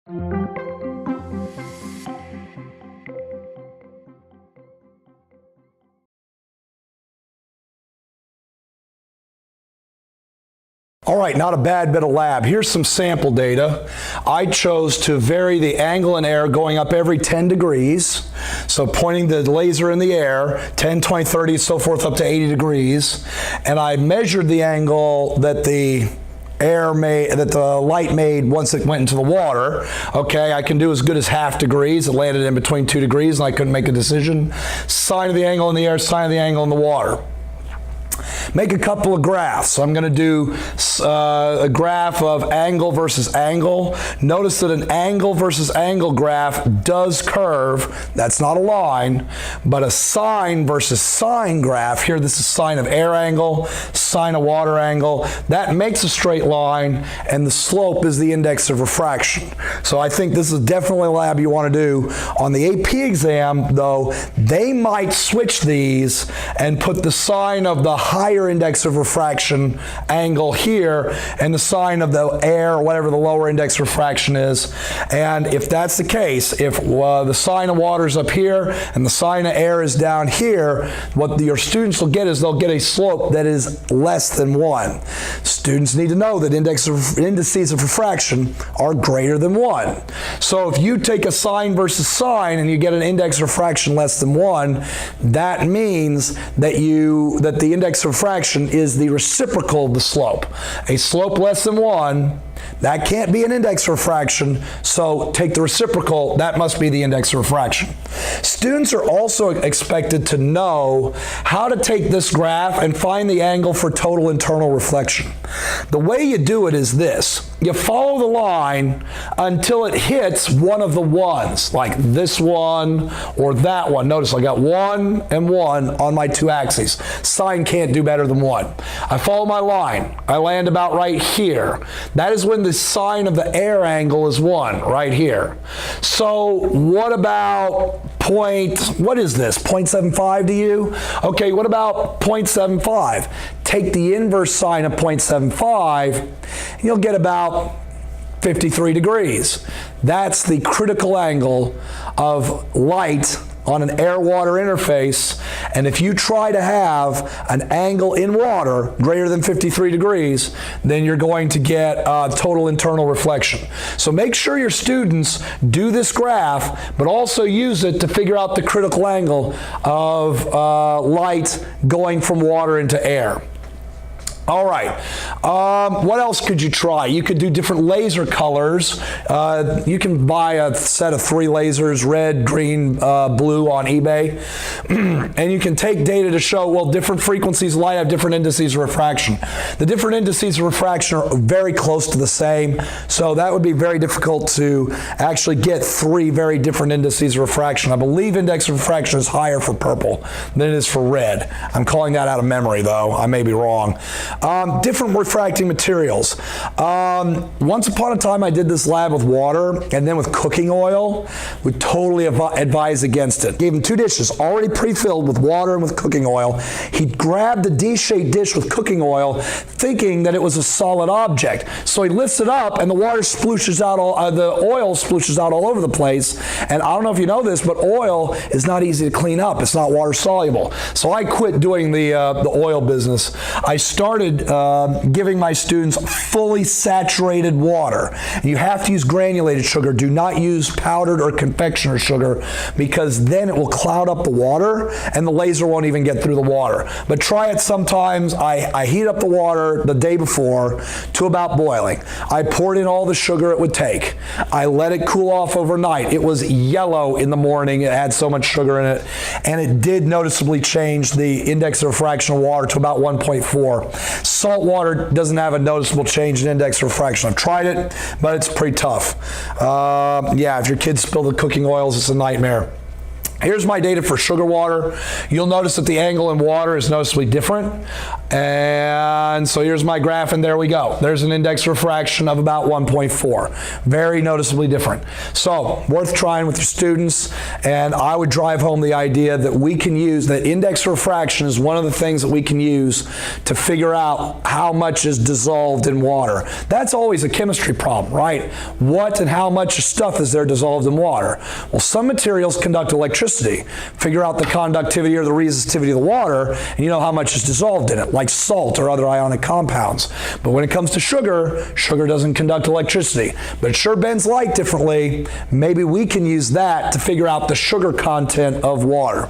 All right, not a bad bit of lab. Here's some sample data. I chose to vary the angle in air going up every 10 degrees. So pointing the laser in the air, 10, 20, 30, so forth, up to 80 degrees. And I measured the angle that the light made once it went into the water. Okay, I can do as good as half degrees. It landed in between 2 degrees and I couldn't make a decision. Sine of the angle in the air, sine of the angle in the water. Make a couple of graphs. I'm going to do a graph of angle versus angle. Notice that an angle versus angle graph does curve. That's not a line, but a sine versus sine graph, here this is sine of air angle, sine of water angle, that makes a straight line, and the slope is the index of refraction. So I think this is definitely a lab you want to do. On the AP exam, though, they might switch these and put the sine of the higher index of refraction angle here and the sine of the air, or whatever the lower index of refraction is. And if that's the case, if the sine of water is up here and the sine of air is down here, what your students will get is they'll get a slope that is less than 1. Students need to know that indices of refraction are greater than 1. So if you take a sine versus sine and you get an index of refraction less than 1, that means that the index of refraction is the reciprocal of the slope. A slope less than 1, that can't be an index of refraction, so take the reciprocal, that must be the index of refraction. Students are also expected to know how to take this graph and find the angle for total internal reflection. The way you do it is this. You follow the line until it hits one of the ones, like this one or that one. Notice I got 1 and 1 on my 2 axes. Sine can't do better than 1. I follow my line. I land about right here. That is when the sine of the air angle is 1, right here. So what about what is this, 0.75 to you? Okay, what about 0.75? Take the inverse sine of 0.75, and you'll get about 53 degrees. That's the critical angle of light on an air-water interface, and if you try to have an angle in water greater than 53 degrees, then you're going to get total internal reflection. So make sure your students do this graph, but also use it to figure out the critical angle of light going from water into air. All right, what else could you try? You could do different laser colors. You can buy a set of 3 lasers, red, green, blue on eBay. And you can take data to show, well, different frequencies of light have different indices of refraction. The different indices of refraction are very close to the same, so that would be very difficult to actually get 3 very different indices of refraction. I believe index of refraction is higher for purple than it is for red. I'm calling that out of memory, though. I may be wrong. Different refracting materials. Once upon a time I did this lab with water and then with cooking oil. Would totally advise against it. Gave him 2 dishes already pre-filled with water and with cooking oil. He grabbed the D-shaped dish with cooking oil thinking that it was a solid object. So he lifts it up and the water splooshes out the oil splooshes out all over the place. And I don't know if you know this, but oil is not easy to clean up. It's not water soluble. So I quit doing the oil business. I started giving my students fully saturated water. You have to use granulated sugar. Do not use powdered or confectioner sugar because then it will cloud up the water and the laser won't even get through the water. But try it sometimes. I heat up the water the day before to about boiling. I poured in all the sugar it would take. I let it cool off overnight. It was yellow in the morning. It had so much sugar in it. And it did noticeably change the index of refraction of water to about 1.4. Salt water doesn't have a noticeable change in index of refraction. I've tried it, but it's pretty tough. Yeah, if your kids spill the cooking oils, it's a nightmare. Here's my data for sugar water. You'll notice that the angle in water is noticeably different. And so here's my graph, and there we go. There's an index refraction of about 1.4. Very noticeably different. So worth trying with your students, and I would drive home the idea that we can use, that index refraction is one of the things that we can use to figure out how much is dissolved in water. That's always a chemistry problem, right? What and how much stuff is there dissolved in water? Well, some materials conduct electricity. Figure out the conductivity or the resistivity of the water, and you know how much is dissolved in it, like salt or other ionic compounds. But when it comes to sugar, sugar doesn't conduct electricity, but it sure bends light differently. Maybe we can use that to figure out the sugar content of water.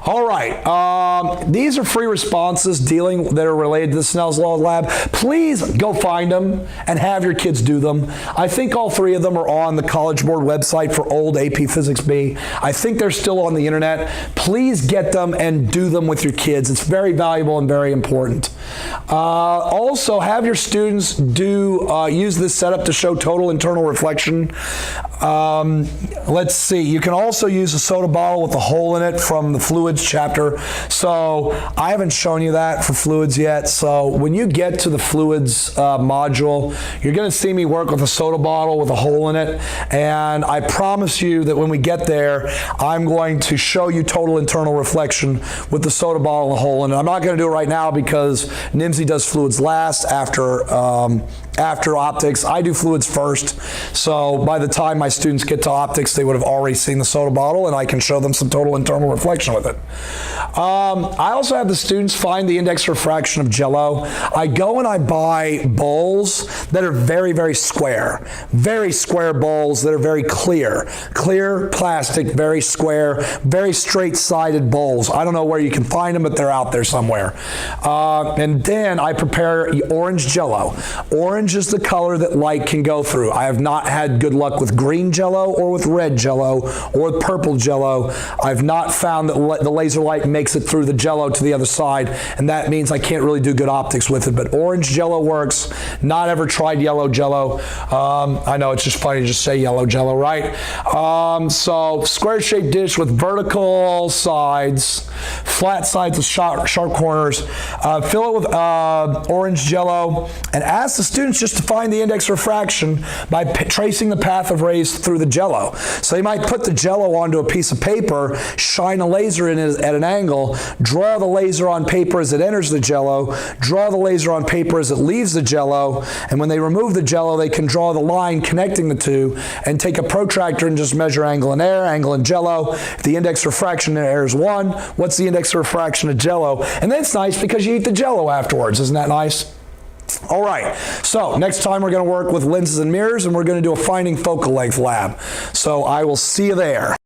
All right, these are free responses that are related to the Snell's Law Lab. Please go find them and have your kids do them. I think all three of them are on the College Board website for old AP Physics B. I think they're still on the internet. Please get them and do them with your kids. It's very valuable and very important. Also, have your students use this setup to show total internal reflection. Let's see, you can also use a soda bottle with a hole in it from the fluids chapter. So I haven't shown you that for fluids yet. So when you get to the fluids module, you're going to see me work with a soda bottle with a hole in it. And I promise you that when we get there, I'm going to show you total internal reflection with the soda bottle and a hole in it. I'm not going to do it right now because NIMSY does fluids last after optics. I do fluids first. So by the time my students get to optics, they would have already seen the soda bottle, and I can show them some total internal reflection with it. I also have the students find the index refraction of Jello. I go and I buy bowls that are very, very square bowls that are very clear plastic, very square, very straight-sided bowls. I don't know where you can find them, but they're out there somewhere. And then I prepare orange Jello. Orange is the color that light can go through. I have not had good luck with green Jello or with red Jello or with purple Jello. I've not found that the laser light makes it through the Jello to the other side, and that means I can't really do good optics with it, but orange Jello works. Not ever tried yellow Jello. I know it's just funny to just say yellow Jello, right? So square-shaped dish with vertical sides, flat sides with sharp corners. Fill it with orange Jello, and ask the students just to find the index refraction by tracing the path of rays through the Jello. So they might put the Jello onto a piece of paper, shine a laser in it at an angle, draw the laser on paper as it enters the Jello, draw the laser on paper as it leaves the Jello, and when they remove the Jello, they can draw the line connecting the two and take a protractor and just measure angle in air, angle in Jello. If the index refraction in air is 1, what's the index refraction of Jello? And that's nice because you eat the Jello afterwards. Isn't that nice? All right, so next time we're going to work with lenses and mirrors, and we're going to do a finding focal length lab. So I will see you there.